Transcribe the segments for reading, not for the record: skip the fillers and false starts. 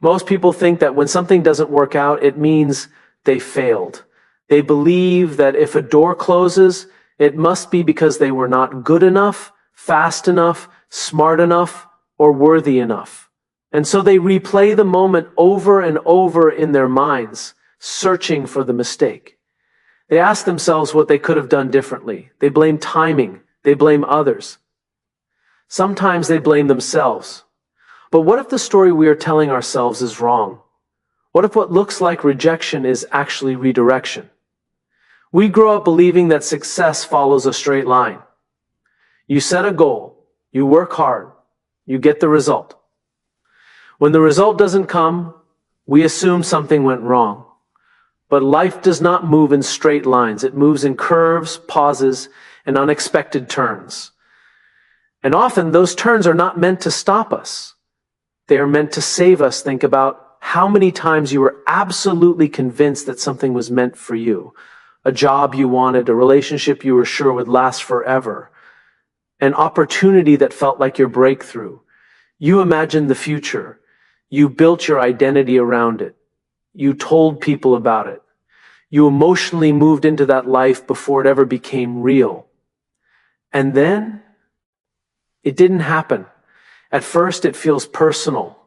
Most people think that when something doesn't work out, it means they failed. They believe that if a door closes, it must be because they were not good enough, fast enough, smart enough, or worthy enough. And so they replay the moment over and over in their minds, searching for the mistake. They ask themselves what they could have done differently. They blame timing. They blame others. Sometimes they blame themselves. But what if the story we are telling ourselves is wrong? What if what looks like rejection is actually redirection? We grow up believing that success follows a straight line. You set a goal, you work hard, you get the result. When the result doesn't come, we assume something went wrong. But life does not move in straight lines. It moves in curves, pauses, and unexpected turns. And often those turns are not meant to stop us. They are meant to save us. Think about how many times you were absolutely convinced that something was meant for you. A job you wanted, a relationship you were sure would last forever, an opportunity that felt like your breakthrough. You imagined the future. You built your identity around it. You told people about it. You emotionally moved into that life before it ever became real. And then it didn't happen. At first, it feels personal.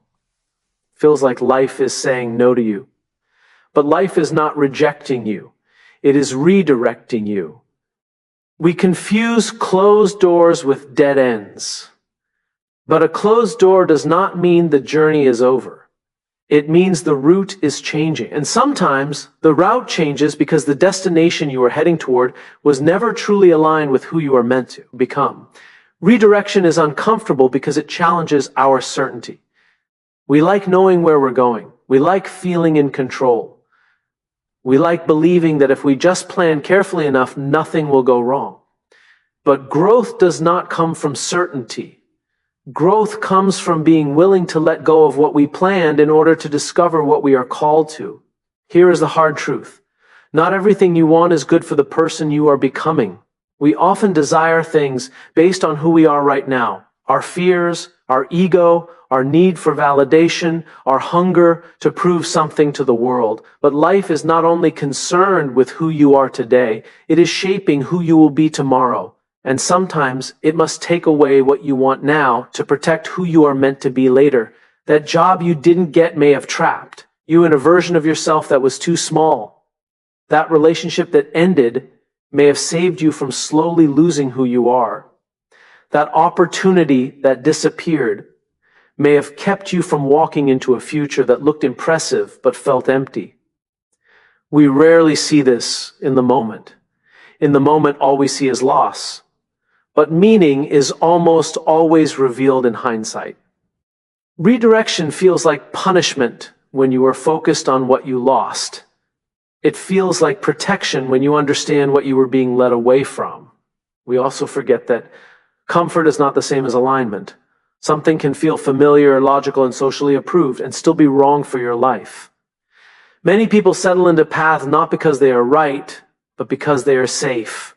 Feels like life is saying no to you. But life is not rejecting you. It is redirecting you. We confuse closed doors with dead ends. But a closed door does not mean the journey is over. It means the route is changing. And sometimes the route changes because the destination you are heading toward was never truly aligned with who you are meant to become. Redirection is uncomfortable because it challenges our certainty. We like knowing where we're going. We like feeling in control. We like believing that if we just plan carefully enough, nothing will go wrong. But growth does not come from certainty. Growth comes from being willing to let go of what we planned in order to discover what we are called to. Here is the hard truth. Not everything you want is good for the person you are becoming. We often desire things based on who we are right now. Our fears, our ego, our need for validation, our hunger to prove something to the world. But life is not only concerned with who you are today, it is shaping who you will be tomorrow. And sometimes it must take away what you want now to protect who you are meant to be later. That job you didn't get may have trapped you in a version of yourself that was too small. That relationship that ended may have saved you from slowly losing who you are. That opportunity that disappeared may have kept you from walking into a future that looked impressive but felt empty. We rarely see this in the moment. In the moment, all we see is loss. But meaning is almost always revealed in hindsight. Redirection feels like punishment when you are focused on what you lost. It feels like protection when you understand what you were being led away from. We also forget that comfort is not the same as alignment. Something can feel familiar, logical, and socially approved and still be wrong for your life. Many people settle into paths not because they are right, but because they are safe.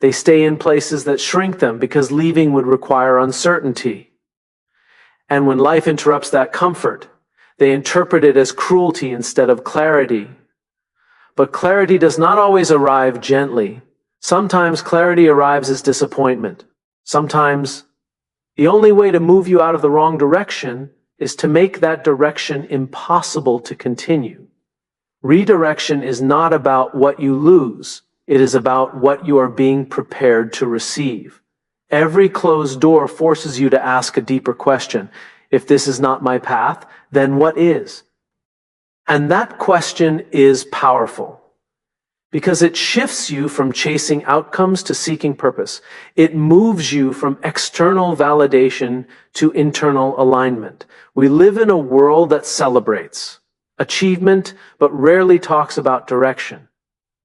They stay in places that shrink them because leaving would require uncertainty. And when life interrupts that comfort, they interpret it as cruelty instead of clarity. But clarity does not always arrive gently. Sometimes clarity arrives as disappointment. Sometimes the only way to move you out of the wrong direction is to make that direction impossible to continue. Redirection is not about what you lose. It is about what you are being prepared to receive. Every closed door forces you to ask a deeper question. If this is not my path, then what is? And that question is powerful because it shifts you from chasing outcomes to seeking purpose. It moves you from external validation to internal alignment. We live in a world that celebrates achievement, but rarely talks about direction.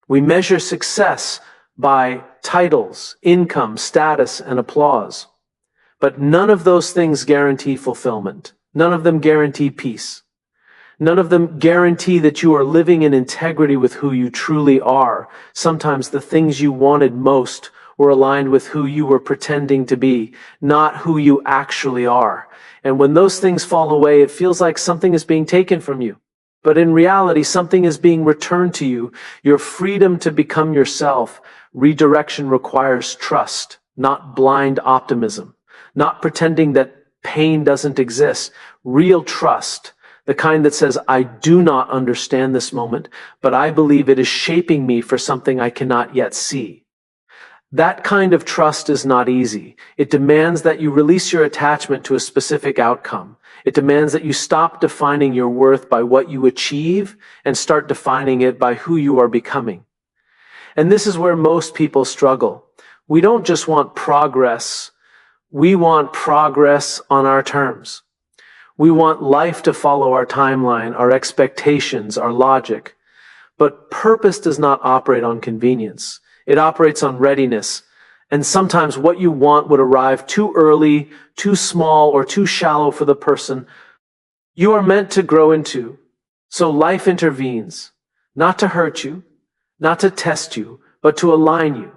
We measure success by titles, income, status, and applause. But none of those things guarantee fulfillment. None of them guarantee peace. None of them guarantee that you are living in integrity with who you truly are. Sometimes the things you wanted most were aligned with who you were pretending to be, not who you actually are. And when those things fall away, it feels like something is being taken from you. But in reality, something is being returned to you. Your freedom to become yourself. Redirection requires trust, not blind optimism, not pretending that pain doesn't exist. Real trust, the kind that says, I do not understand this moment, but I believe it is shaping me for something I cannot yet see. That kind of trust is not easy. It demands that you release your attachment to a specific outcome. It demands that you stop defining your worth by what you achieve and start defining it by who you are becoming. And this is where most people struggle. We don't just want progress. We want progress on our terms. We want life to follow our timeline, our expectations, our logic. But purpose does not operate on convenience. It operates on readiness. And sometimes what you want would arrive too early, too small, or too shallow for the person you are meant to grow into. So life intervenes, not to hurt you, not to test you, but to align you.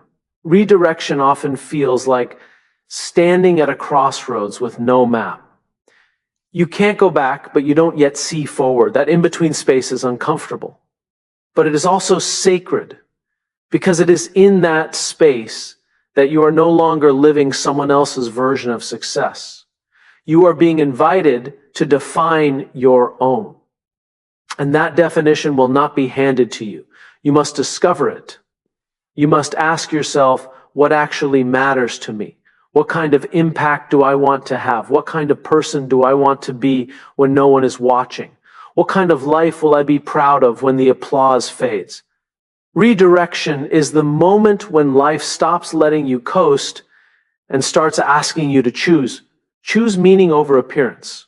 Redirection often feels like standing at a crossroads with no map. You can't go back, but you don't yet see forward. That in-between space is uncomfortable. But it is also sacred, because it is in that space that you are no longer living someone else's version of success. You are being invited to define your own. And that definition will not be handed to you. You must discover it. You must ask yourself, what actually matters to me? What kind of impact do I want to have? What kind of person do I want to be when no one is watching? What kind of life will I be proud of when the applause fades? Redirection is the moment when life stops letting you coast and starts asking you to choose. Choose meaning over appearance.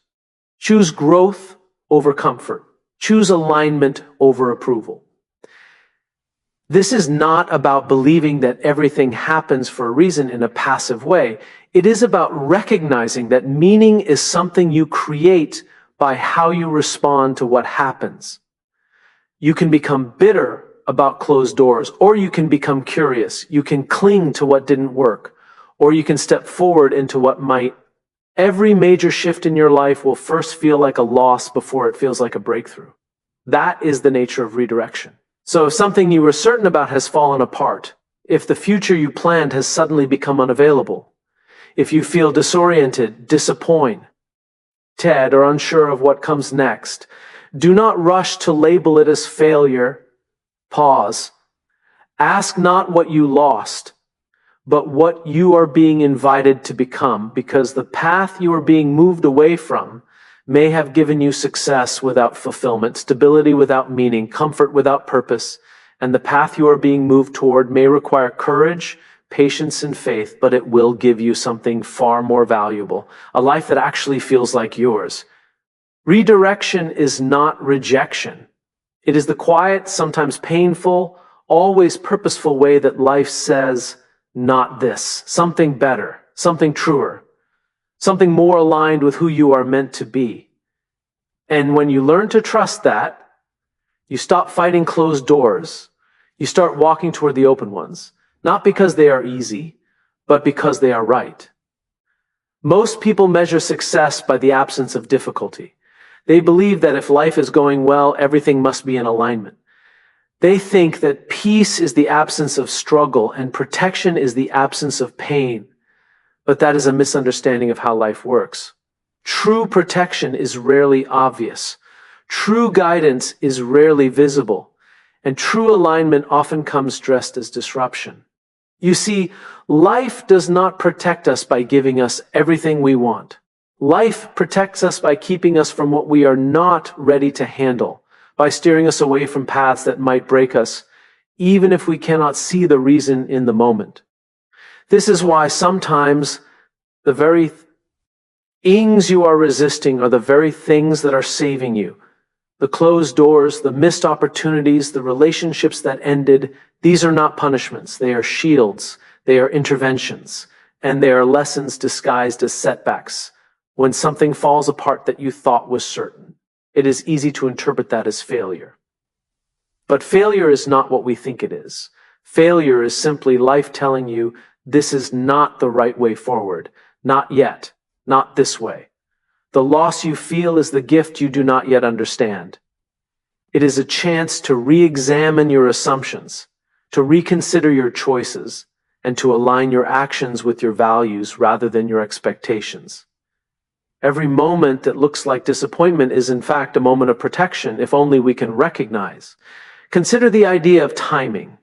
Choose growth over comfort. Choose alignment over approval. This is not about believing that everything happens for a reason in a passive way. It is about recognizing that meaning is something you create by how you respond to what happens. You can become bitter about closed doors, or you can become curious. You can cling to what didn't work, or you can step forward into what might. Every major shift in your life will first feel like a loss before it feels like a breakthrough. That is the nature of redirection. So if something you were certain about has fallen apart, if the future you planned has suddenly become unavailable, if you feel disoriented, disappointed, or unsure of what comes next, do not rush to label it as failure. Pause. Ask not what you lost, but what you are being invited to become, because the path you are being moved away from may have given you success without fulfillment, stability without meaning, comfort without purpose, and the path you are being moved toward may require courage, patience, and faith, but it will give you something far more valuable, a life that actually feels like yours. Redirection is not rejection. It is the quiet, sometimes painful, always purposeful way that life says, not this, something better, something truer, something more aligned with who you are meant to be. And when you learn to trust that, you stop fighting closed doors. You start walking toward the open ones, not because they are easy, but because they are right. Most people measure success by the absence of difficulty. They believe that if life is going well, everything must be in alignment. They think that peace is the absence of struggle and protection is the absence of pain. But that is a misunderstanding of how life works. True protection is rarely obvious. True guidance is rarely visible. And true alignment often comes dressed as disruption. You see, life does not protect us by giving us everything we want. Life protects us by keeping us from what we are not ready to handle, by steering us away from paths that might break us, even if we cannot see the reason in the moment. This is why sometimes the very things you are resisting are the very things that are saving you. The closed doors, the missed opportunities, the relationships that ended, these are not punishments. They are shields. They are interventions. And they are lessons disguised as setbacks. When something falls apart that you thought was certain, it is easy to interpret that as failure. But failure is not what we think it is. Failure is simply life telling you this is not the right way forward. Not yet. Not this way. The loss you feel is the gift you do not yet understand. It is a chance to re-examine your assumptions, to reconsider your choices, and to align your actions with your values rather than your expectations. Every moment that looks like disappointment is in fact a moment of protection, if only we can recognize. Consider the idea of timing.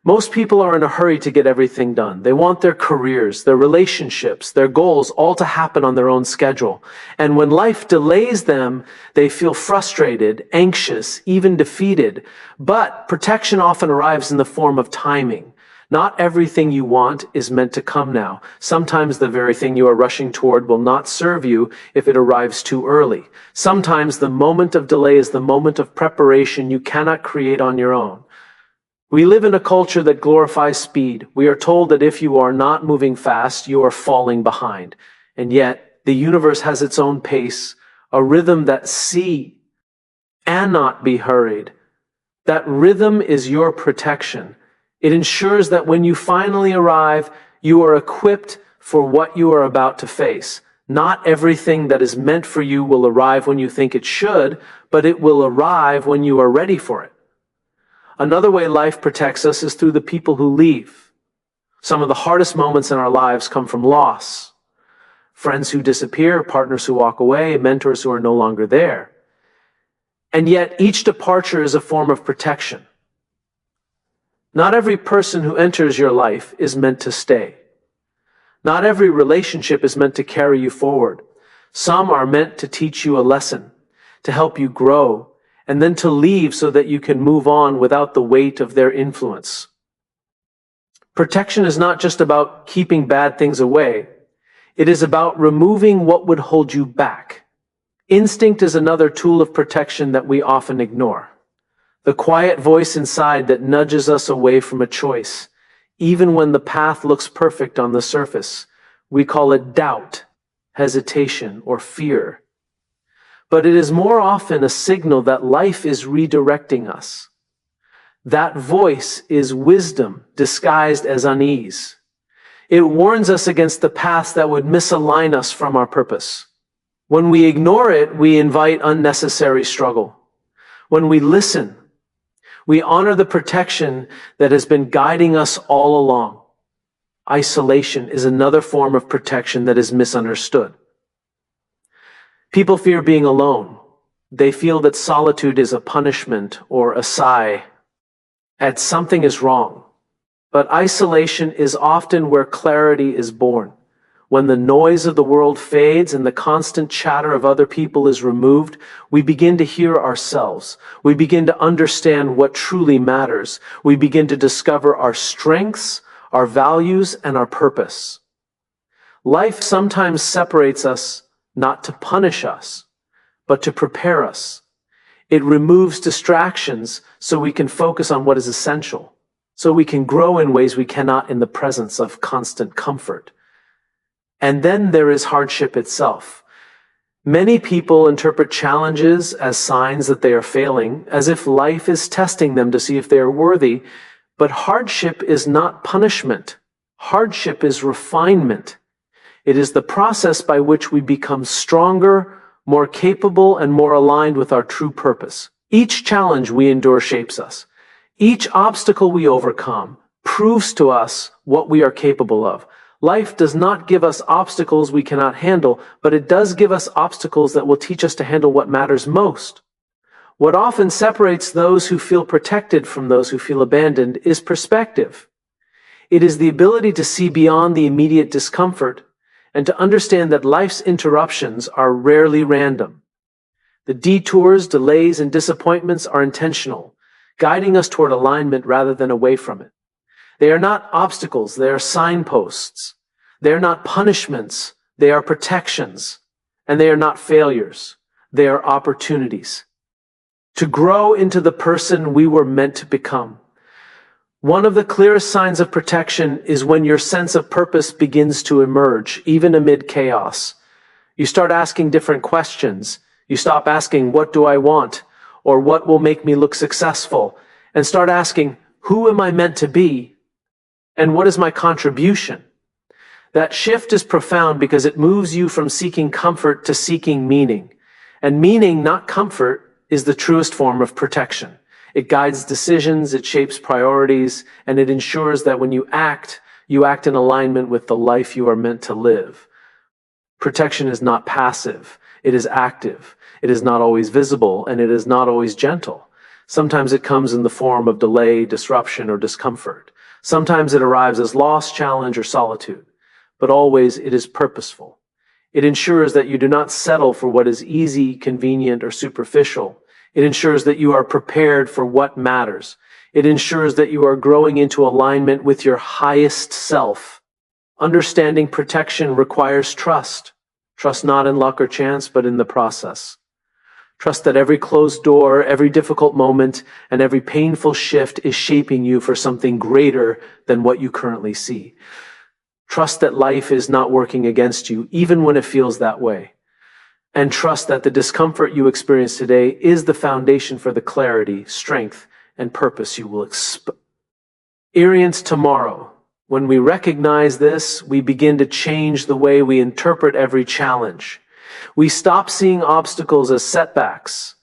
Most people are in a hurry to get everything done. They want their careers, their relationships, their goals all to happen on their own schedule. And when life delays them, they feel frustrated, anxious, even defeated. But protection often arrives in the form of timing. Not everything you want is meant to come now. Sometimes the very thing you are rushing toward will not serve you if it arrives too early. Sometimes the moment of delay is the moment of preparation you cannot create on your own. We live in a culture that glorifies speed. We are told that if you are not moving fast, you are falling behind. And yet, the universe has its own pace, a rhythm that cannot be hurried. That rhythm is your protection. It ensures that when you finally arrive, you are equipped for what you are about to face. Not everything that is meant for you will arrive when you think it should, but it will arrive when you are ready for it. Another way life protects us is through the people who leave. Some of the hardest moments in our lives come from loss. Friends who disappear, partners who walk away, mentors who are no longer there. And yet each departure is a form of protection. Not every person who enters your life is meant to stay. Not every relationship is meant to carry you forward. Some are meant to teach you a lesson, to help you grow, and then to leave so that you can move on without the weight of their influence. Protection is not just about keeping bad things away. It is about removing what would hold you back. Instinct is another tool of protection that we often ignore. The quiet voice inside that nudges us away from a choice, even when the path looks perfect on the surface. We call it doubt, hesitation, or fear. But it is more often a signal that life is redirecting us. That voice is wisdom disguised as unease. It warns us against the paths that would misalign us from our purpose. When we ignore it, we invite unnecessary struggle. When we listen, we honor the protection that has been guiding us all along. Isolation is another form of protection that is misunderstood. People fear being alone. They feel that solitude is a punishment or a sigh that something is wrong. But isolation is often where clarity is born. When the noise of the world fades and the constant chatter of other people is removed, we begin to hear ourselves. We begin to understand what truly matters. We begin to discover our strengths, our values, and our purpose. Life sometimes separates us not to punish us, but to prepare us. It removes distractions so we can focus on what is essential, so we can grow in ways we cannot in the presence of constant comfort. And then there is hardship itself. Many people interpret challenges as signs that they are failing, as if life is testing them to see if they are worthy. But hardship is not punishment. Hardship is refinement. It is the process by which we become stronger, more capable, and more aligned with our true purpose. Each challenge we endure shapes us. Each obstacle we overcome proves to us what we are capable of. Life does not give us obstacles we cannot handle, but it does give us obstacles that will teach us to handle what matters most. What often separates those who feel protected from those who feel abandoned is perspective. It is the ability to see beyond the immediate discomfort and to understand that life's interruptions are rarely random. The detours, delays, and disappointments are intentional, guiding us toward alignment rather than away from it. They are not obstacles, they are signposts. They are not punishments, they are protections. And they are not failures, they are opportunities to grow into the person we were meant to become. One of the clearest signs of protection is when your sense of purpose begins to emerge, even amid chaos. You start asking different questions. You stop asking, what do I want? Or what will make me look successful? And start asking, who am I meant to be? And what is my contribution? That shift is profound because it moves you from seeking comfort to seeking meaning. And meaning, not comfort, is the truest form of protection. It guides decisions, it shapes priorities, and it ensures that when you act in alignment with the life you are meant to live. Protection is not passive, it is active. It is not always visible, and it is not always gentle. Sometimes it comes in the form of delay, disruption, or discomfort. Sometimes it arrives as loss, challenge, or solitude. But always it is purposeful. It ensures that you do not settle for what is easy, convenient, or superficial. It ensures that you are prepared for what matters. It ensures that you are growing into alignment with your highest self. Understanding protection requires trust. Trust not in luck or chance, but in the process. Trust that every closed door, every difficult moment, and every painful shift is shaping you for something greater than what you currently see. Trust that life is not working against you, even when it feels that way. And trust that the discomfort you experience today is the foundation for the clarity, strength, and purpose you will experience tomorrow. When we recognize this, we begin to change the way we interpret every challenge. We stop seeing obstacles as setbacks.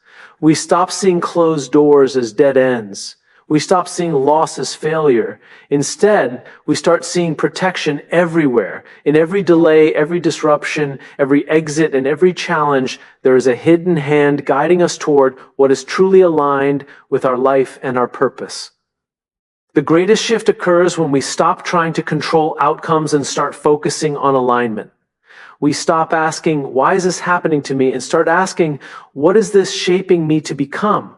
We stop seeing closed doors as dead ends. We stop seeing loss as failure. Instead, we start seeing protection everywhere. In every delay, every disruption, every exit, and every challenge, there is a hidden hand guiding us toward what is truly aligned with our life and our purpose. The greatest shift occurs when we stop trying to control outcomes and start focusing on alignment. We stop asking, why is this happening to me? And start asking, what is this shaping me to become?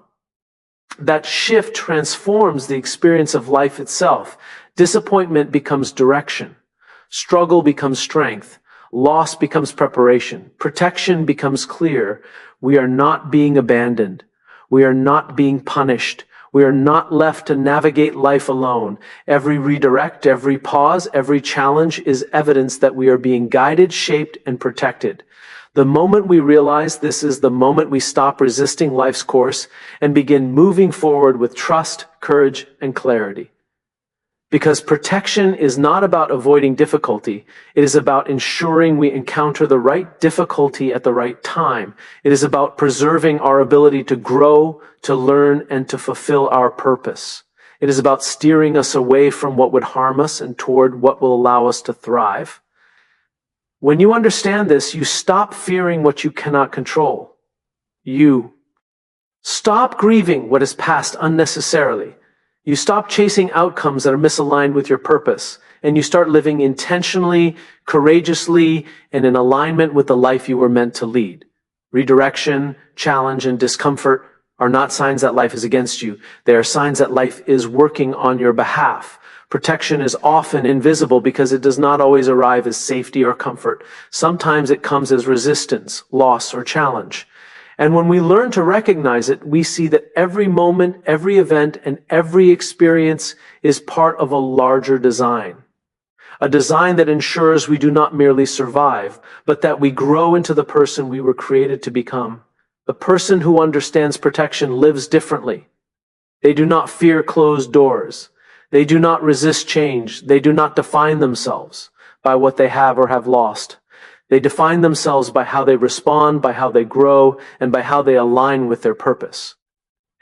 That shift transforms the experience of life itself. Disappointment becomes direction. Struggle becomes strength. Loss becomes preparation. Protection becomes clear. We are not being abandoned. We are not being punished. We are not left to navigate life alone. Every redirect, every pause, every challenge is evidence that we are being guided, shaped, and protected. The moment we realize this is the moment we stop resisting life's course and begin moving forward with trust, courage, and clarity. Because protection is not about avoiding difficulty. It is about ensuring we encounter the right difficulty at the right time. It is about preserving our ability to grow, to learn, and to fulfill our purpose. It is about steering us away from what would harm us and toward what will allow us to thrive. When you understand this, you stop fearing what you cannot control. You stop grieving what is past unnecessarily. You stop chasing outcomes that are misaligned with your purpose, and you start living intentionally, courageously, and in alignment with the life you were meant to lead. Redirection, challenge, and discomfort are not signs that life is against you. They are signs that life is working on your behalf. Protection is often invisible because it does not always arrive as safety or comfort. Sometimes it comes as resistance, loss, or challenge. And when we learn to recognize it, we see that every moment, every event, and every experience is part of a larger design. A design that ensures we do not merely survive, but that we grow into the person we were created to become. The person who understands protection lives differently. They do not fear closed doors. They do not resist change. They do not define themselves by what they have or have lost. They define themselves by how they respond, by how they grow, and by how they align with their purpose.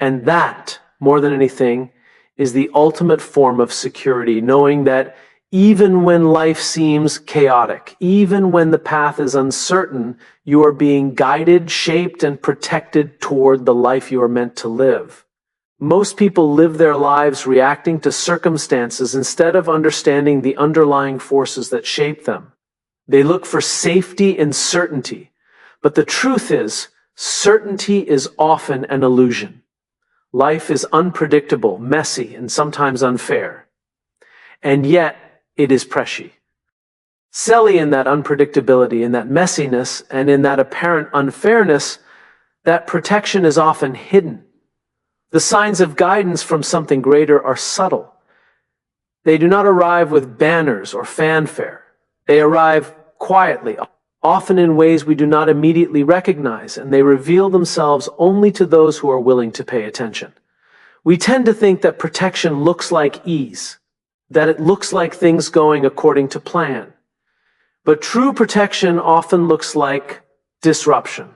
And that, more than anything, is the ultimate form of security, knowing that even when life seems chaotic, even when the path is uncertain, you are being guided, shaped, and protected toward the life you are meant to live. Most people live their lives reacting to circumstances instead of understanding the underlying forces that shape them. They look for safety and certainty, but the truth is, certainty is often an illusion. Life is unpredictable, messy, and sometimes unfair. And yet, it is precious. Selly in that unpredictability, in that messiness, and in that apparent unfairness, that protection is often hidden. The signs of guidance from something greater are subtle. They do not arrive with banners or fanfare. They arrive quietly, often in ways we do not immediately recognize, and they reveal themselves only to those who are willing to pay attention. We tend to think that protection looks like ease, that it looks like things going according to plan. But true protection often looks like disruption.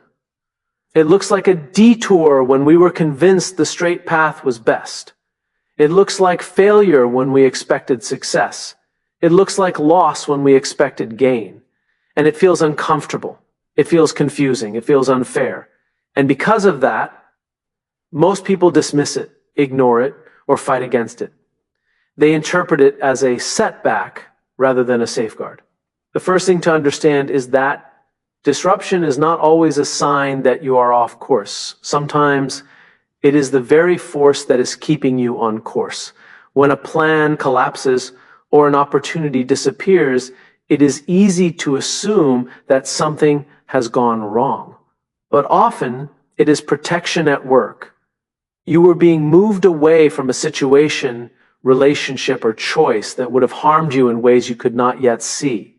It looks like a detour when we were convinced the straight path was best. It looks like failure when we expected success. It looks like loss when we expected gain. And it feels uncomfortable. It feels confusing. It feels unfair. And because of that, most people dismiss it, ignore it, or fight against it. They interpret it as a setback rather than a safeguard. The first thing to understand is that disruption is not always a sign that you are off course. Sometimes it is the very force that is keeping you on course. When a plan collapses or an opportunity disappears, it is easy to assume that something has gone wrong. But often, it is protection at work. You were being moved away from a situation, relationship, or choice that would have harmed you in ways you could not yet see.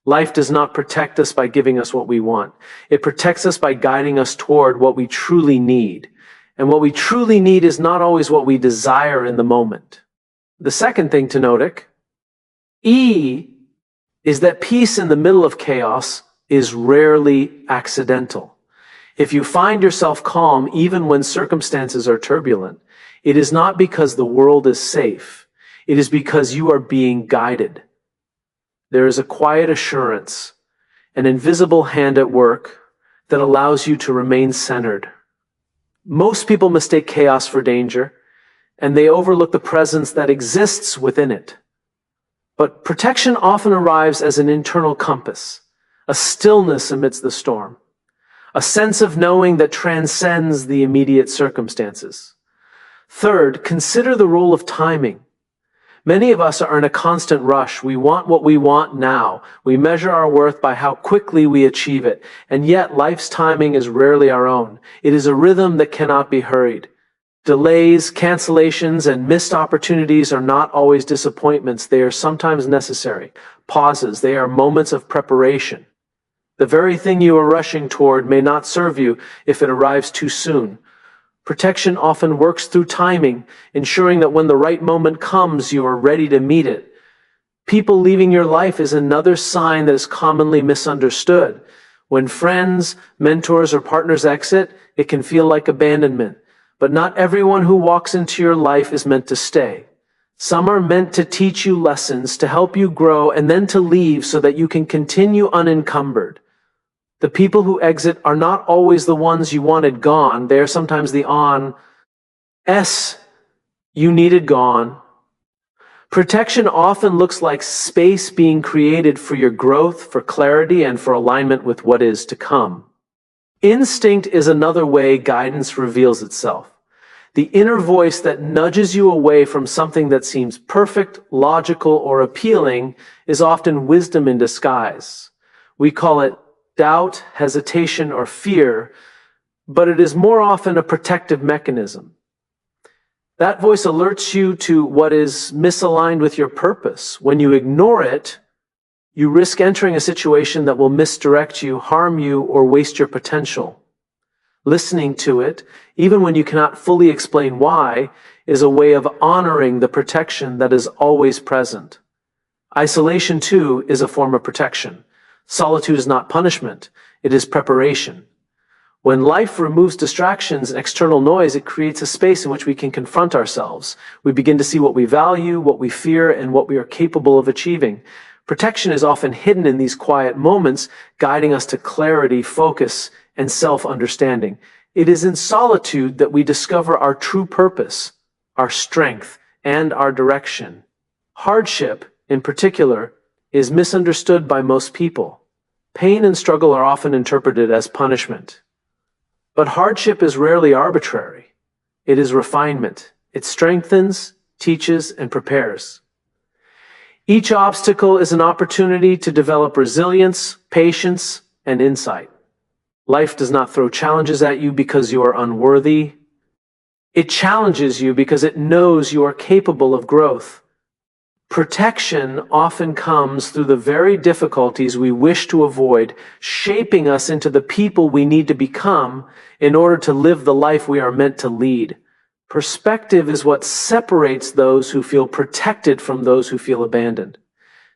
Life does not protect us by giving us what we want. It protects us by guiding us toward what we truly need. And what we truly need is not always what we desire in the moment. The second thing to note, E, is that peace in the middle of chaos is rarely accidental. If you find yourself calm even when circumstances are turbulent, it is not because the world is safe. It is because you are being guided. There is a quiet assurance, an invisible hand at work that allows you to remain centered. Most people mistake chaos for danger, and they overlook the presence that exists within it. But protection often arrives as an internal compass, a stillness amidst the storm, a sense of knowing that transcends the immediate circumstances. Third, consider the role of timing. Many of us are in a constant rush. We want what we want now. We measure our worth by how quickly we achieve it. And yet, life's timing is rarely our own. It is a rhythm that cannot be hurried. Delays, cancellations, and missed opportunities are not always disappointments. They are sometimes necessary. Pauses. They are moments of preparation. The very thing you are rushing toward may not serve you if it arrives too soon. Protection often works through timing, ensuring that when the right moment comes, you are ready to meet it. People leaving your life is another sign that is commonly misunderstood. When friends, mentors, or partners exit, it can feel like abandonment. But not everyone who walks into your life is meant to stay. Some are meant to teach you lessons, to help you grow, and then to leave so that you can continue unencumbered. The people who exit are not always the ones you wanted gone. They are sometimes the you needed gone. Protection often looks like space being created for your growth, for clarity, and for alignment with what is to come. Instinct is another way guidance reveals itself. The inner voice that nudges you away from something that seems perfect, logical, or appealing is often wisdom in disguise. We call it doubt, hesitation, or fear, but it is more often a protective mechanism. That voice alerts you to what is misaligned with your purpose. When you ignore it, you risk entering a situation that will misdirect you, harm you, or waste your potential. Listening to it, even when you cannot fully explain why, is a way of honoring the protection that is always present. Isolation, too, is a form of protection. Solitude is not punishment, it is preparation. When life removes distractions and external noise, it creates a space in which we can confront ourselves. We begin to see what we value, what we fear, and what we are capable of achieving. Protection is often hidden in these quiet moments, guiding us to clarity, focus, and self-understanding. It is in solitude that we discover our true purpose, our strength, and our direction. Hardship, in particular, is misunderstood by most people. Pain and struggle are often interpreted as punishment. But hardship is rarely arbitrary. It is refinement. It strengthens, teaches, and prepares. Each obstacle is an opportunity to develop resilience, patience, and insight. Life does not throw challenges at you because you are unworthy. It challenges you because it knows you are capable of growth. Protection often comes through the very difficulties we wish to avoid, shaping us into the people we need to become in order to live the life we are meant to lead. Perspective is what separates those who feel protected from those who feel abandoned.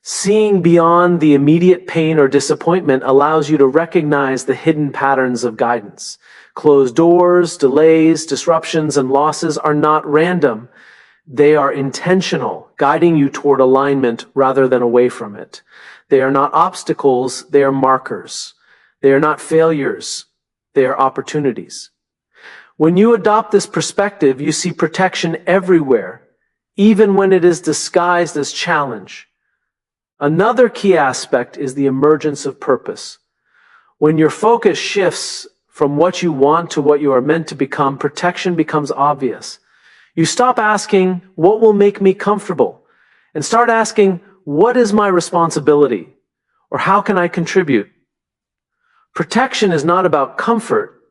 Seeing beyond the immediate pain or disappointment allows you to recognize the hidden patterns of guidance. Closed doors, delays, disruptions, and losses are not random. They are intentional, guiding you toward alignment rather than away from it. They are not obstacles, they are markers. They are not failures, they are opportunities. When you adopt this perspective, you see protection everywhere, even when it is disguised as challenge. Another key aspect is the emergence of purpose. When your focus shifts from what you want to what you are meant to become, protection becomes obvious. You stop asking, what will make me comfortable? And start asking, what is my responsibility? Or how can I contribute? Protection is not about comfort.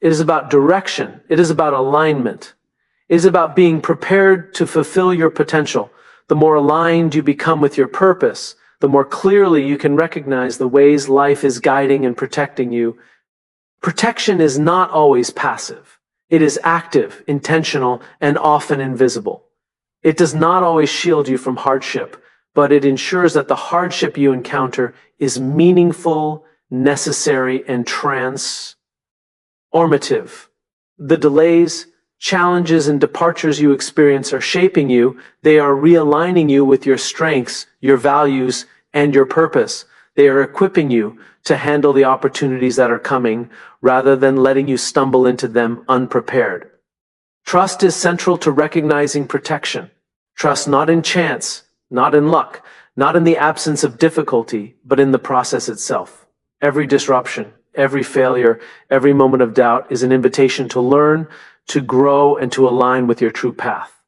It is about direction. It is about alignment. It is about being prepared to fulfill your potential. The more aligned you become with your purpose, the more clearly you can recognize the ways life is guiding and protecting you. Protection is not always passive. It is active, intentional, and often invisible. It does not always shield you from hardship, but it ensures that the hardship you encounter is meaningful, necessary, and transformative. The delays, challenges, and departures you experience are shaping you. They are realigning you with your strengths, your values, and your purpose. They are equipping you to handle the opportunities that are coming rather than letting you stumble into them unprepared. Trust is central to recognizing protection. Trust not in chance, not in luck, not in the absence of difficulty, but in the process itself. Every disruption, every failure, every moment of doubt is an invitation to learn, to grow, and to align with your true path.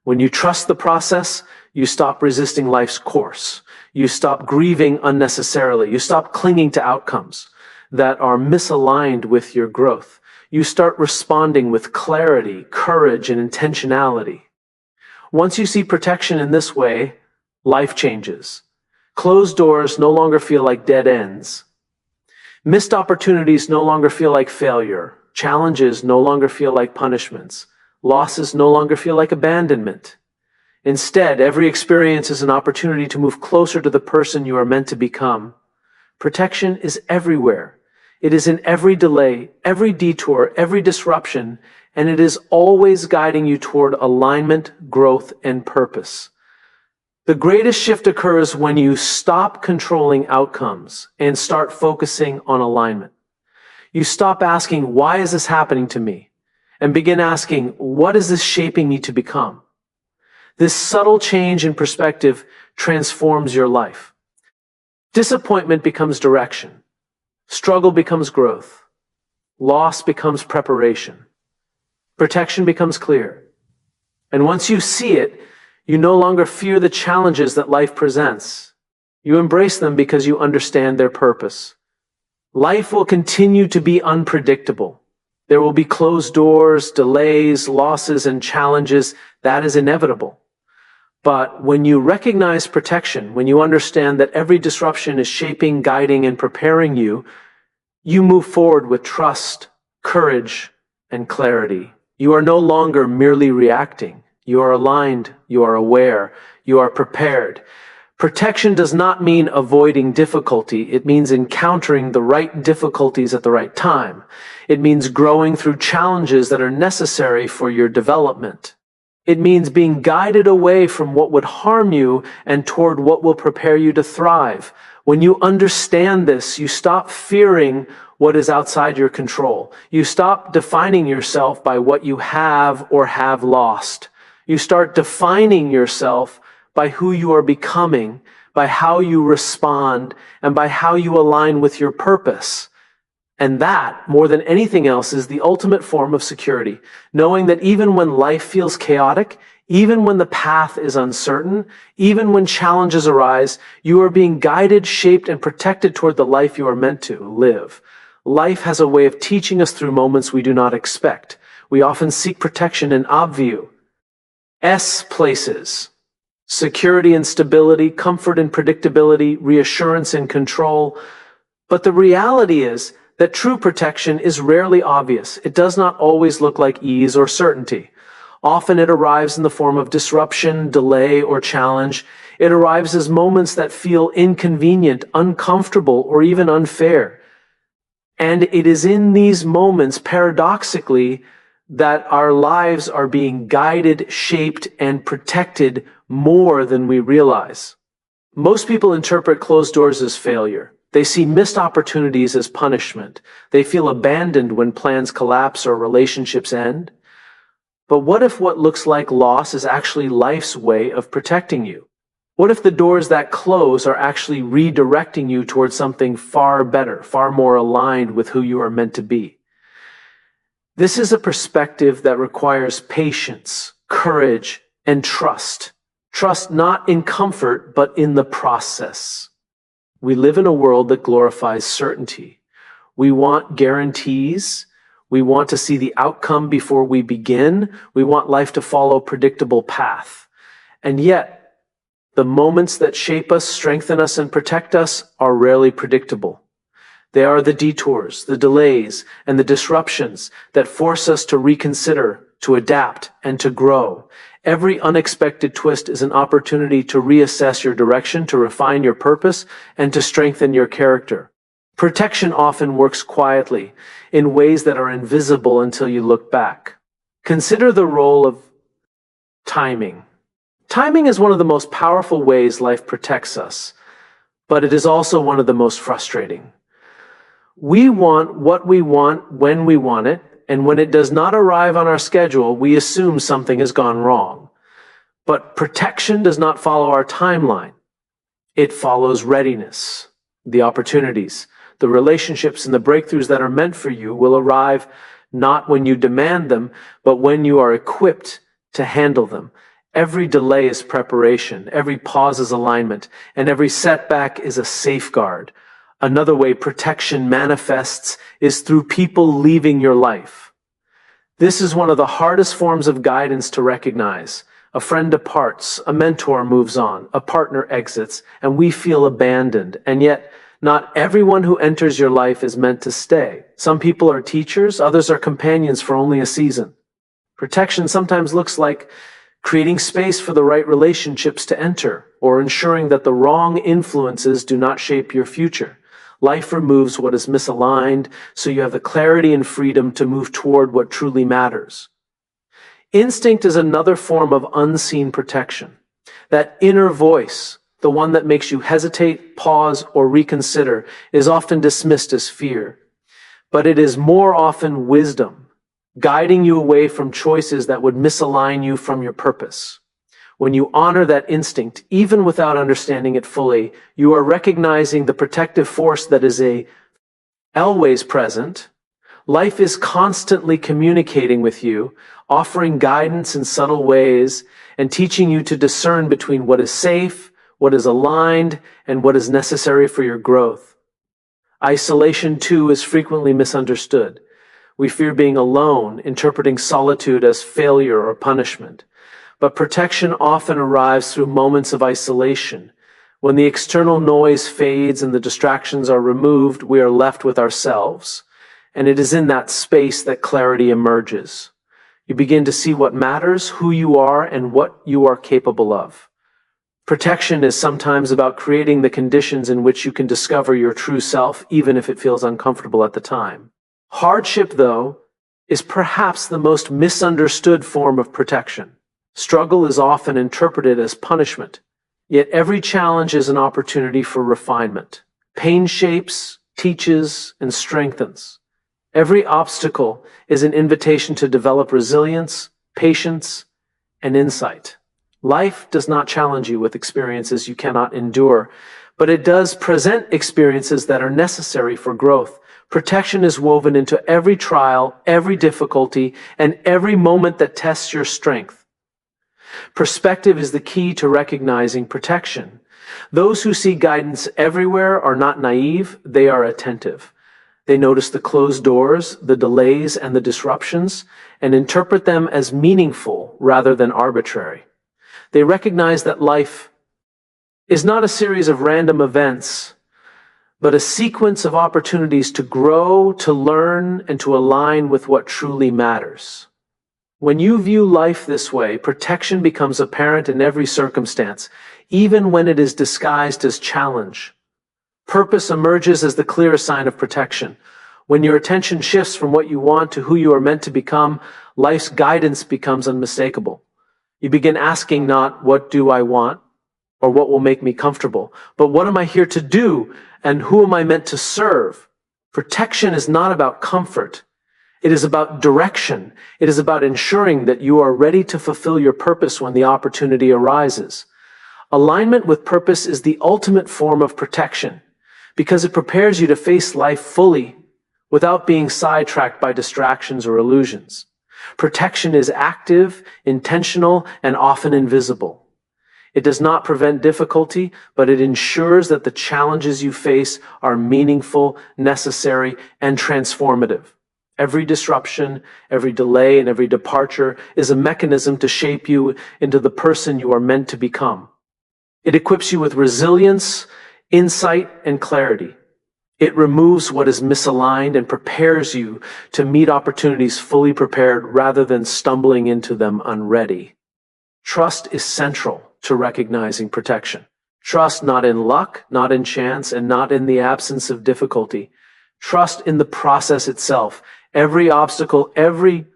When you trust the process, you stop resisting life's course. You stop grieving unnecessarily. You stop clinging to outcomes that are misaligned with your growth. You start responding with clarity, courage, and intentionality. Once you see protection in this way, life changes. Closed doors no longer feel like dead ends. Missed opportunities no longer feel like failure. Challenges no longer feel like punishments. Losses no longer feel like abandonment. Instead, every experience is an opportunity to move closer to the person you are meant to become. Protection is everywhere. It is in every delay, every detour, every disruption, and it is always guiding you toward alignment, growth, and purpose. The greatest shift occurs when you stop controlling outcomes and start focusing on alignment. You stop asking, why is this happening to me? And begin asking, what is this shaping me to become? This subtle change in perspective transforms your life. Disappointment becomes direction. Struggle becomes growth. Loss becomes preparation. Protection becomes clear. And once you see it, you no longer fear the challenges that life presents. You embrace them because you understand their purpose. Life will continue to be unpredictable. There will be closed doors, delays, losses, and challenges. That is inevitable. But when you recognize protection, when you understand that every disruption is shaping, guiding, and preparing you, you move forward with trust, courage, and clarity. You are no longer merely reacting. You are aligned, you are aware, you are prepared. Protection does not mean avoiding difficulty. It means encountering the right difficulties at the right time. It means growing through challenges that are necessary for your development. It means being guided away from what would harm you and toward what will prepare you to thrive. When you understand this, you stop fearing what is outside your control. You stop defining yourself by what you have or have lost. You start defining yourself by who you are becoming, by how you respond, and by how you align with your purpose. And that, more than anything else, is the ultimate form of security. Knowing that even when life feels chaotic, even when the path is uncertain, even when challenges arise, you are being guided, shaped, and protected toward the life you are meant to live. Life has a way of teaching us through moments we do not expect. We often seek protection in obvious places. Security and stability, comfort and predictability, reassurance and control. But the reality is that true protection is rarely obvious. It does not always look like ease or certainty. Often it arrives in the form of disruption, delay, or challenge. It arrives as moments that feel inconvenient, uncomfortable, or even unfair. And it is in these moments, paradoxically, that our lives are being guided, shaped, and protected more than we realize. Most people interpret closed doors as failure. They see missed opportunities as punishment. They feel abandoned when plans collapse or relationships end. But what if what looks like loss is actually life's way of protecting you? What if the doors that close are actually redirecting you towards something far better, far more aligned with who you are meant to be? This is a perspective that requires patience, courage, and trust. Trust not in comfort, but in the process. We live in a world that glorifies certainty. We want guarantees. We want to see the outcome before we begin. We want life to follow a predictable path. And yet, the moments that shape us, strengthen us, and protect us are rarely predictable. They are the detours, the delays, and the disruptions that force us to reconsider, to adapt, and to grow. Every unexpected twist is an opportunity to reassess your direction, to refine your purpose, and to strengthen your character. Protection often works quietly, in ways that are invisible until you look back. Consider the role of timing. Timing is one of the most powerful ways life protects us, but it is also one of the most frustrating. We want what we want when we want it, and when it does not arrive on our schedule, we assume something has gone wrong. But protection does not follow our timeline. It follows readiness. The opportunities, the relationships, and the breakthroughs that are meant for you will arrive not when you demand them, but when you are equipped to handle them. Every delay is preparation, every pause is alignment, and every setback is a safeguard. Another way protection manifests is through people leaving your life. This is one of the hardest forms of guidance to recognize. A friend departs, a mentor moves on, a partner exits, and we feel abandoned. And yet, not everyone who enters your life is meant to stay. Some people are teachers, others are companions for only a season. Protection sometimes looks like creating space for the right relationships to enter, or ensuring that the wrong influences do not shape your future. Life removes what is misaligned, so you have the clarity and freedom to move toward what truly matters. Instinct is another form of unseen protection. That inner voice, the one that makes you hesitate, pause, or reconsider, is often dismissed as fear. But it is more often wisdom, guiding you away from choices that would misalign you from your purpose. When you honor that instinct, even without understanding it fully, you are recognizing the protective force that is always present. Life is constantly communicating with you, offering guidance in subtle ways, and teaching you to discern between what is safe, what is aligned, and what is necessary for your growth. Isolation, too, is frequently misunderstood. We fear being alone, interpreting solitude as failure or punishment. But protection often arrives through moments of isolation. When the external noise fades and the distractions are removed, we are left with ourselves. And it is in that space that clarity emerges. You begin to see what matters, who you are, and what you are capable of. Protection is sometimes about creating the conditions in which you can discover your true self, even if it feels uncomfortable at the time. Hardship, though, is perhaps the most misunderstood form of protection. Struggle is often interpreted as punishment, yet every challenge is an opportunity for refinement. Pain shapes, teaches, and strengthens. Every obstacle is an invitation to develop resilience, patience, and insight. Life does not challenge you with experiences you cannot endure, but it does present experiences that are necessary for growth. Protection is woven into every trial, every difficulty, and every moment that tests your strength. Perspective is the key to recognizing protection. Those who see guidance everywhere are not naive, they are attentive. They notice the closed doors, the delays, and the disruptions, and interpret them as meaningful rather than arbitrary. They recognize that life is not a series of random events, but a sequence of opportunities to grow, to learn, and to align with what truly matters. When you view life this way, protection becomes apparent in every circumstance, even when it is disguised as challenge. Purpose emerges as the clearest sign of protection. When your attention shifts from what you want to who you are meant to become, life's guidance becomes unmistakable. You begin asking not, what do I want, or what will make me comfortable, but what am I here to do, and who am I meant to serve? Protection is not about comfort. It is about direction. It is about ensuring that you are ready to fulfill your purpose when the opportunity arises. Alignment with purpose is the ultimate form of protection because it prepares you to face life fully without being sidetracked by distractions or illusions. Protection is active, intentional, and often invisible. It does not prevent difficulty, but it ensures that the challenges you face are meaningful, necessary, and transformative. Every disruption, every delay, and every departure is a mechanism to shape you into the person you are meant to become. It equips you with resilience, insight, and clarity. It removes what is misaligned and prepares you to meet opportunities fully prepared rather than stumbling into them unready. Trust is central to recognizing protection. Trust not in luck, not in chance, and not in the absence of difficulty. Trust in the process itself. Every obstacle, every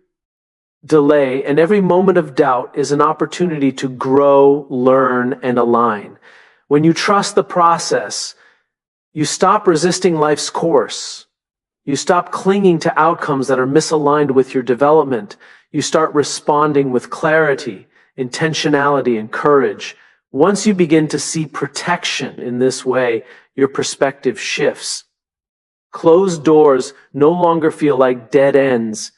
delay, and every moment of doubt is an opportunity to grow, learn, and align. When you trust the process, you stop resisting life's course. You stop clinging to outcomes that are misaligned with your development. You start responding with clarity, intentionality, and courage. Once you begin to see protection in this way, your perspective shifts. Closed doors no longer feel like dead ends.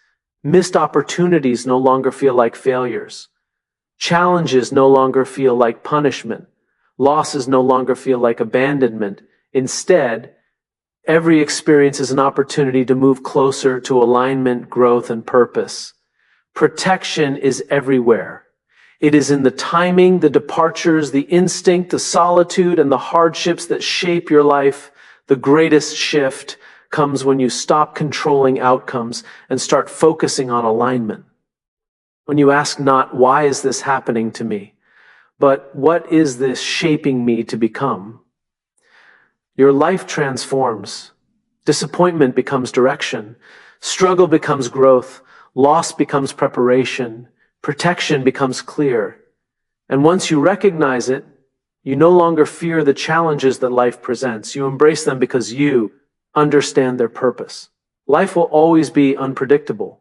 Missed opportunities no longer feel like failures. Challenges no longer feel like punishment. Losses no longer feel like abandonment. Instead, every experience is an opportunity to move closer to alignment, growth, and purpose. Protection is everywhere. It is in the timing, the departures, the instinct, the solitude, and the hardships that shape your life. The greatest shift comes when you stop controlling outcomes and start focusing on alignment. When you ask not, why is this happening to me? But what is this shaping me to become? Your life transforms. Disappointment becomes direction. Struggle becomes growth. Loss becomes preparation. Protection becomes clear. And once you recognize it, you no longer fear the challenges that life presents. You embrace them because you understand their purpose. Life will always be unpredictable.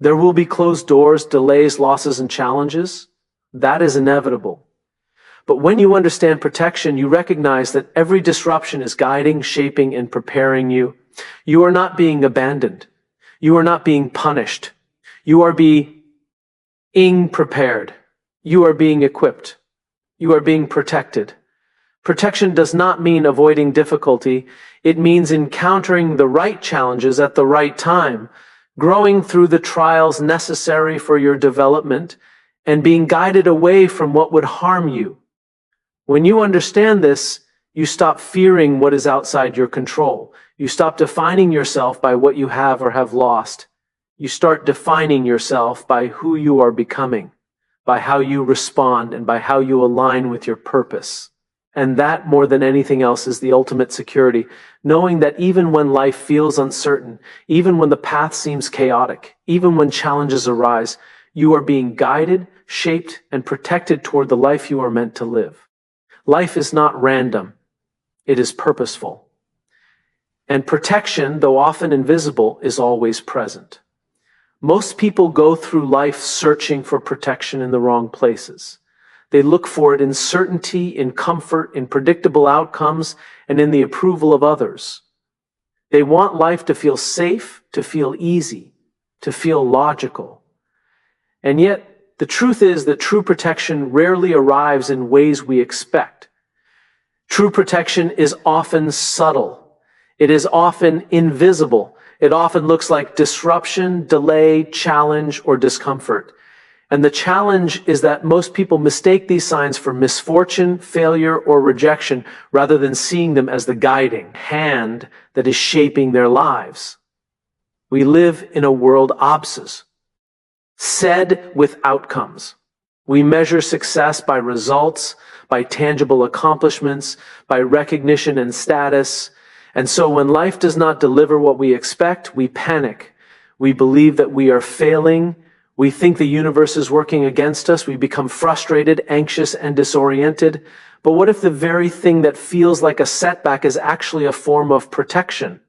There will be closed doors, delays, losses, and challenges. That is inevitable. But when you understand protection, you recognize that every disruption is guiding, shaping, and preparing you. You are not being abandoned. You are not being punished. You are being prepared. You are being equipped. You are being protected. Protection does not mean avoiding difficulty. It means encountering the right challenges at the right time, growing through the trials necessary for your development, and being guided away from what would harm you. When you understand this, you stop fearing what is outside your control. You stop defining yourself by what you have or have lost. You start defining yourself by who you are becoming, by how you respond, and by how you align with your purpose. And that, more than anything else, is the ultimate security, knowing that even when life feels uncertain, even when the path seems chaotic, even when challenges arise, you are being guided, shaped, and protected toward the life you are meant to live. Life is not random. It is purposeful. And protection, though often invisible, is always present. Most people go through life searching for protection in the wrong places. They look for it in certainty, in comfort, in predictable outcomes, and in the approval of others. They want life to feel safe, to feel easy, to feel logical. And yet, the truth is that true protection rarely arrives in ways we expect. True protection is often subtle. It is often invisible. It often looks like disruption, delay, challenge, or discomfort. And the challenge is that most people mistake these signs for misfortune, failure, or rejection rather than seeing them as the guiding hand that is shaping their lives. We live in a world obsessed said with outcomes. We measure success by results, by tangible accomplishments, by recognition and status. And so when life does not deliver what we expect, we panic. We believe that we are failing. We think the universe is working against us. We become frustrated, anxious, and disoriented. But what if the very thing that feels like a setback is actually a form of protection?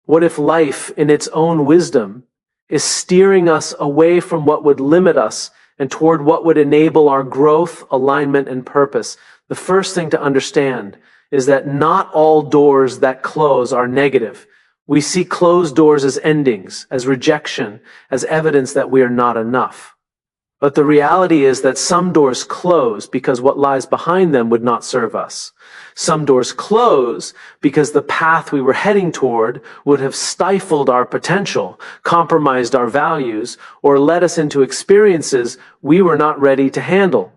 What if life, in its own wisdom, is steering us away from what would limit us and toward what would enable our growth, alignment, and purpose? The first thing to understand is that not all doors that close are negative. We see closed doors as endings, as rejection, as evidence that we are not enough. But the reality is that some doors close because what lies behind them would not serve us. Some doors close because the path we were heading toward would have stifled our potential, compromised our values, or led us into experiences we were not ready to handle.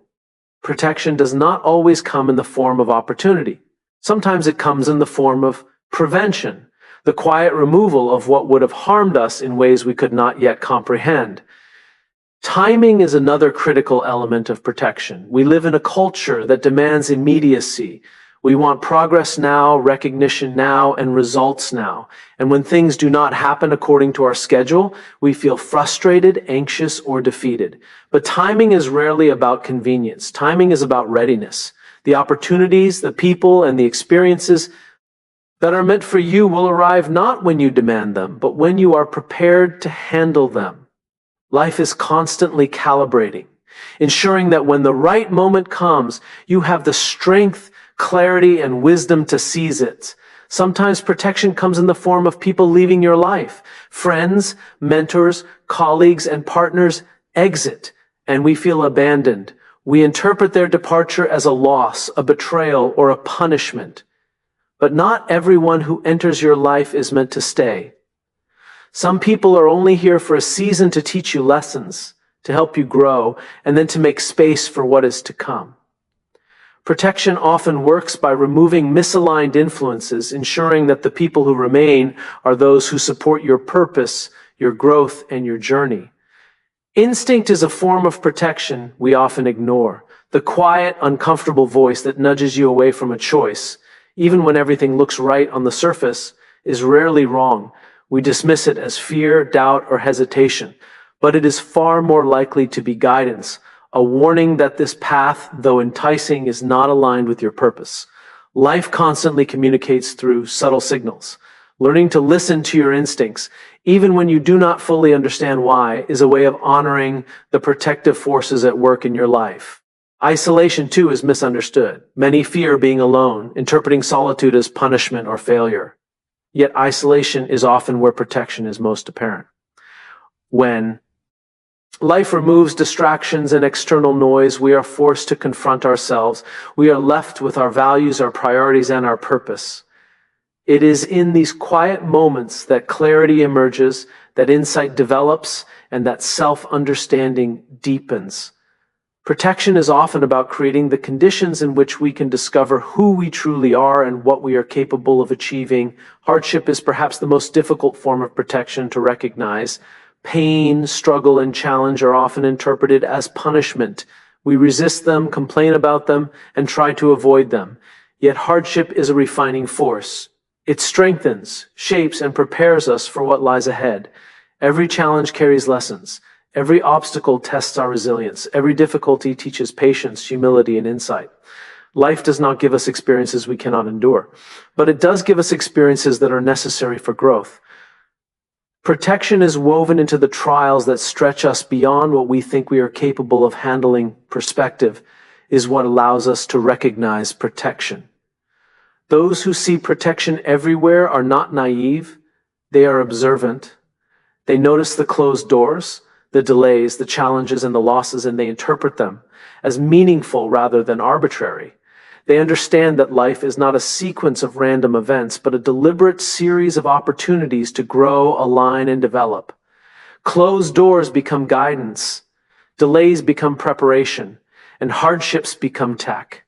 Protection does not always come in the form of opportunity. Sometimes it comes in the form of prevention, the quiet removal of what would have harmed us in ways we could not yet comprehend. Timing is another critical element of protection. We live in a culture that demands immediacy. We want progress now, recognition now, and results now. And when things do not happen according to our schedule, we feel frustrated, anxious, or defeated. But timing is rarely about convenience. Timing is about readiness. The opportunities, the people, and the experiences that are meant for you will arrive not when you demand them, but when you are prepared to handle them. Life is constantly calibrating, ensuring that when the right moment comes, you have the strength, clarity, and wisdom to seize it. Sometimes protection comes in the form of people leaving your life. Friends, mentors, colleagues, and partners exit, and we feel abandoned. We interpret their departure as a loss, a betrayal, or a punishment. But not everyone who enters your life is meant to stay. Some people are only here for a season to teach you lessons, to help you grow, and then to make space for what is to come. Protection often works by removing misaligned influences, ensuring that the people who remain are those who support your purpose, your growth, and your journey. Instinct is a form of protection we often ignore, the quiet, uncomfortable voice that nudges you away from a choice, even when everything looks right on the surface, is rarely wrong. We dismiss it as fear, doubt, or hesitation, but it is far more likely to be guidance, a warning that this path, though enticing, is not aligned with your purpose. Life constantly communicates through subtle signals. Learning to listen to your instincts, even when you do not fully understand why, is a way of honoring the protective forces at work in your life. Isolation, too, is misunderstood. Many fear being alone, interpreting solitude as punishment or failure. Yet isolation is often where protection is most apparent. When life removes distractions and external noise, we are forced to confront ourselves. We are left with our values, our priorities, and our purpose. It is in these quiet moments that clarity emerges, that insight develops, and that self-understanding deepens. Protection is often about creating the conditions in which we can discover who we truly are and what we are capable of achieving. Hardship is perhaps the most difficult form of protection to recognize. Pain, struggle, and challenge are often interpreted as punishment. We resist them, complain about them, and try to avoid them. Yet hardship is a refining force. It strengthens, shapes, and prepares us for what lies ahead. Every challenge carries lessons. Every obstacle tests our resilience. Every difficulty teaches patience, humility, and insight. Life does not give us experiences we cannot endure, but it does give us experiences that are necessary for growth. Protection is woven into the trials that stretch us beyond what we think we are capable of handling. Perspective is what allows us to recognize protection. Those who see protection everywhere are not naive. They are observant. They notice the closed doors, the delays, the challenges, and the losses, and they interpret them as meaningful rather than arbitrary. They understand that life is not a sequence of random events, but a deliberate series of opportunities to grow, align, and develop. Closed doors become guidance, delays become preparation, and hardships become tech.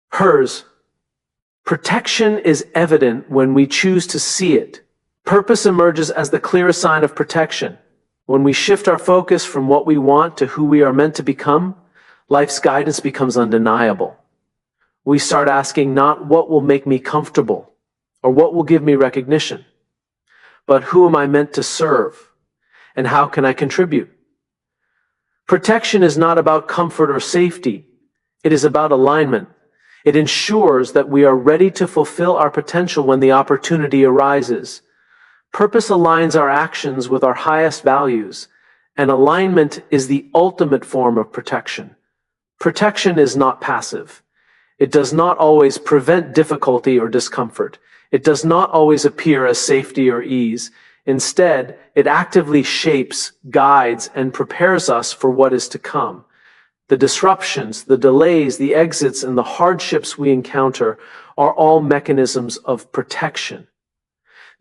Hers. Protection is evident when we choose to see it. Purpose emerges as the clearest sign of protection. When we shift our focus from what we want to who we are meant to become, life's guidance becomes undeniable. We start asking not what will make me comfortable or what will give me recognition, but who am I meant to serve and how can I contribute? Protection is not about comfort or safety. It is about alignment. It ensures that we are ready to fulfill our potential when the opportunity arises. Purpose aligns our actions with our highest values, and alignment is the ultimate form of protection. Protection is not passive. It does not always prevent difficulty or discomfort. It does not always appear as safety or ease. Instead, it actively shapes, guides, and prepares us for what is to come. The disruptions, the delays, the exits, and the hardships we encounter are all mechanisms of protection.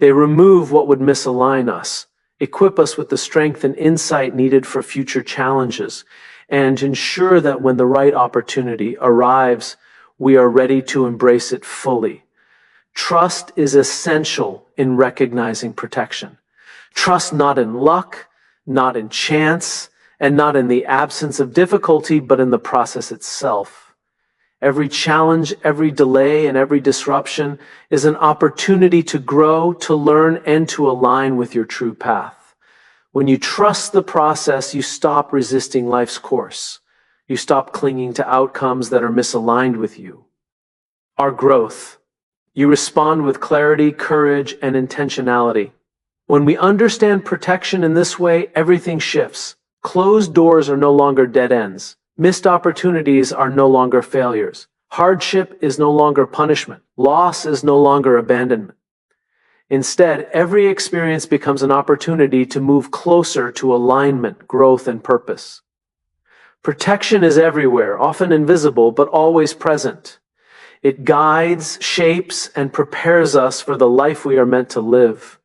They remove what would misalign us, equip us with the strength and insight needed for future challenges, and ensure that when the right opportunity arrives, we are ready to embrace it fully. Trust is essential in recognizing protection. Trust not in luck, not in chance, and not in the absence of difficulty, but in the process itself. Every challenge, every delay, and every disruption is an opportunity to grow, to learn, and to align with your true path. When you trust the process, you stop resisting life's course. You stop clinging to outcomes that are misaligned with you. Our growth. You respond with clarity, courage, and intentionality. When we understand protection in this way, everything shifts. Closed doors are no longer dead ends. Missed opportunities are no longer failures. Hardship is no longer punishment. Loss is no longer abandonment. Instead, every experience becomes an opportunity to move closer to alignment, growth, and purpose. Protection is everywhere, often invisible, but always present. It guides, shapes, and prepares us for the life we are meant to live.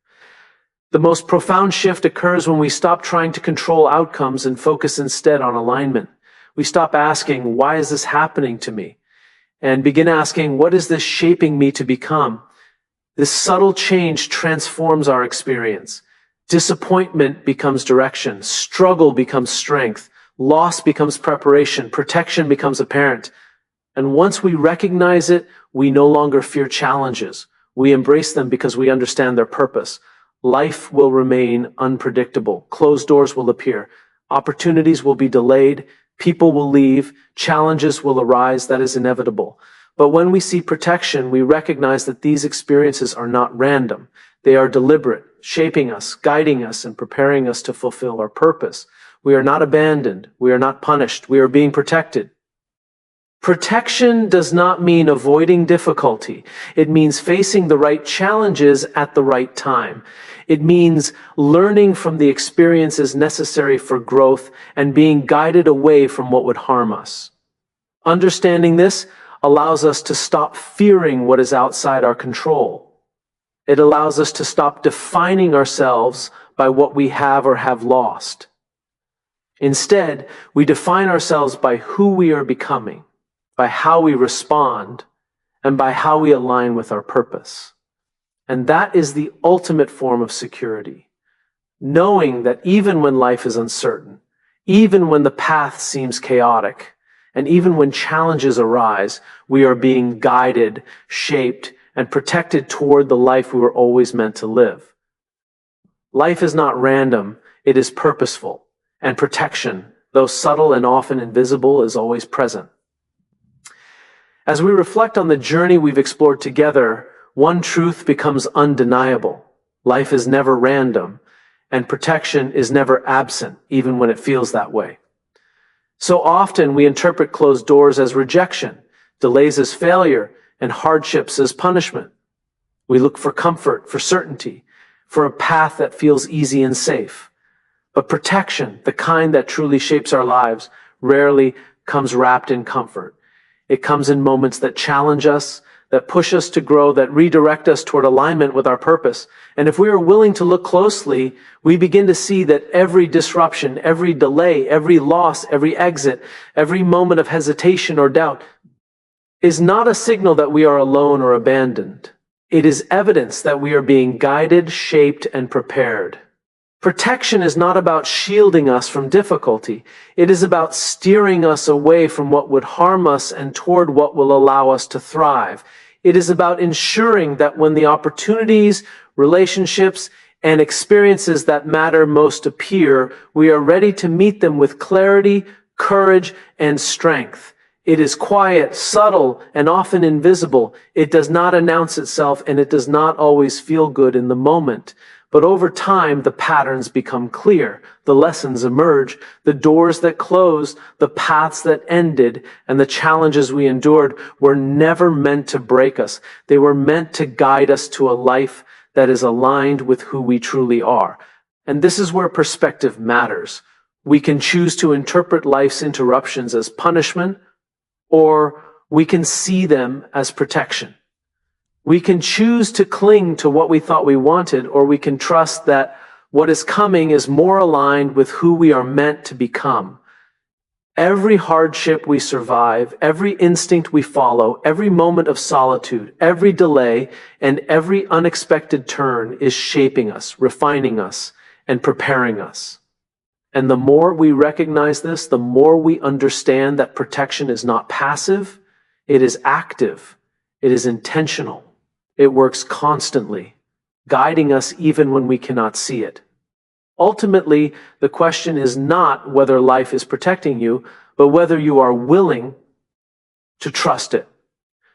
The most profound shift occurs when we stop trying to control outcomes and focus instead on alignment. We stop asking, why is this happening to me? And begin asking, what is this shaping me to become? This subtle change transforms our experience. Disappointment becomes direction. Struggle becomes strength. Loss becomes preparation. Protection becomes apparent. And once we recognize it, we no longer fear challenges. We embrace them because we understand their purpose. Life will remain unpredictable. Closed doors will appear. Opportunities will be delayed. People will leave, challenges will arise, that is inevitable. But when we see protection, we recognize that these experiences are not random. They are deliberate, shaping us, guiding us, and preparing us to fulfill our purpose. We are not abandoned. We are not punished. We are being protected. Protection does not mean avoiding difficulty. It means facing the right challenges at the right time. It means learning from the experiences necessary for growth and being guided away from what would harm us. Understanding this allows us to stop fearing what is outside our control. It allows us to stop defining ourselves by what we have or have lost. Instead, we define ourselves by who we are becoming, by how we respond, and by how we align with our purpose. And that is the ultimate form of security. Knowing that even when life is uncertain, even when the path seems chaotic, and even when challenges arise, we are being guided, shaped, and protected toward the life we were always meant to live. Life is not random, it is purposeful, and protection, though subtle and often invisible, is always present. As we reflect on the journey we've explored together, one truth becomes undeniable. Life is never random, and protection is never absent, even when it feels that way. So often we interpret closed doors as rejection, delays as failure, and hardships as punishment. We look for comfort, for certainty, for a path that feels easy and safe. But protection, the kind that truly shapes our lives, rarely comes wrapped in comfort. It comes in moments that challenge us, that push us to grow, that redirect us toward alignment with our purpose. And if we are willing to look closely, we begin to see that every disruption, every delay, every loss, every exit, every moment of hesitation or doubt is not a signal that we are alone or abandoned. It is evidence that we are being guided, shaped, and prepared. Protection is not about shielding us from difficulty. It is about steering us away from what would harm us and toward what will allow us to thrive. It is about ensuring that when the opportunities, relationships, and experiences that matter most appear, we are ready to meet them with clarity, courage, and strength. It is quiet, subtle, and often invisible. It does not announce itself, and it does not always feel good in the moment. But over time, the patterns become clear. The lessons emerge, the doors that closed, the paths that ended, and the challenges we endured were never meant to break us. They were meant to guide us to a life that is aligned with who we truly are. And this is where perspective matters. We can choose to interpret life's interruptions as punishment, or we can see them as protection. We can choose to cling to what we thought we wanted, or we can trust that what is coming is more aligned with who we are meant to become. Every hardship we survive, every instinct we follow, every moment of solitude, every delay, and every unexpected turn is shaping us, refining us, and preparing us. And the more we recognize this, the more we understand that protection is not passive, it is active, it is intentional. It works constantly, guiding us even when we cannot see it. Ultimately, the question is not whether life is protecting you, but whether you are willing to trust it.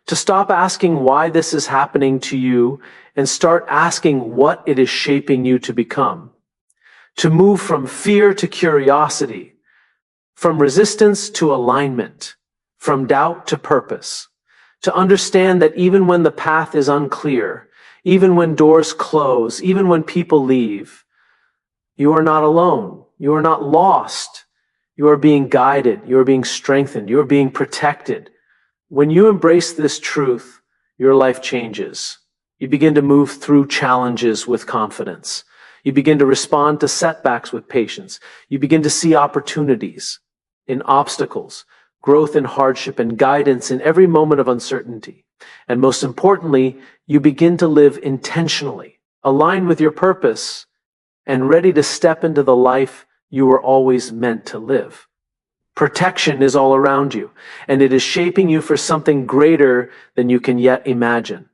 To stop asking why this is happening to you and start asking what it is shaping you to become. To move from fear to curiosity, from resistance to alignment, from doubt to purpose. To understand that even when the path is unclear, even when doors close, even when people leave, you are not alone. You are not lost. You are being guided. You are being strengthened. You are being protected. When you embrace this truth, your life changes. You begin to move through challenges with confidence. You begin to respond to setbacks with patience. You begin to see opportunities in obstacles, growth in hardship, and guidance in every moment of uncertainty. And most importantly, you begin to live intentionally, aligned with your purpose, and ready to step into the life you were always meant to live. Protection is all around you, and it is shaping you for something greater than you can yet imagine.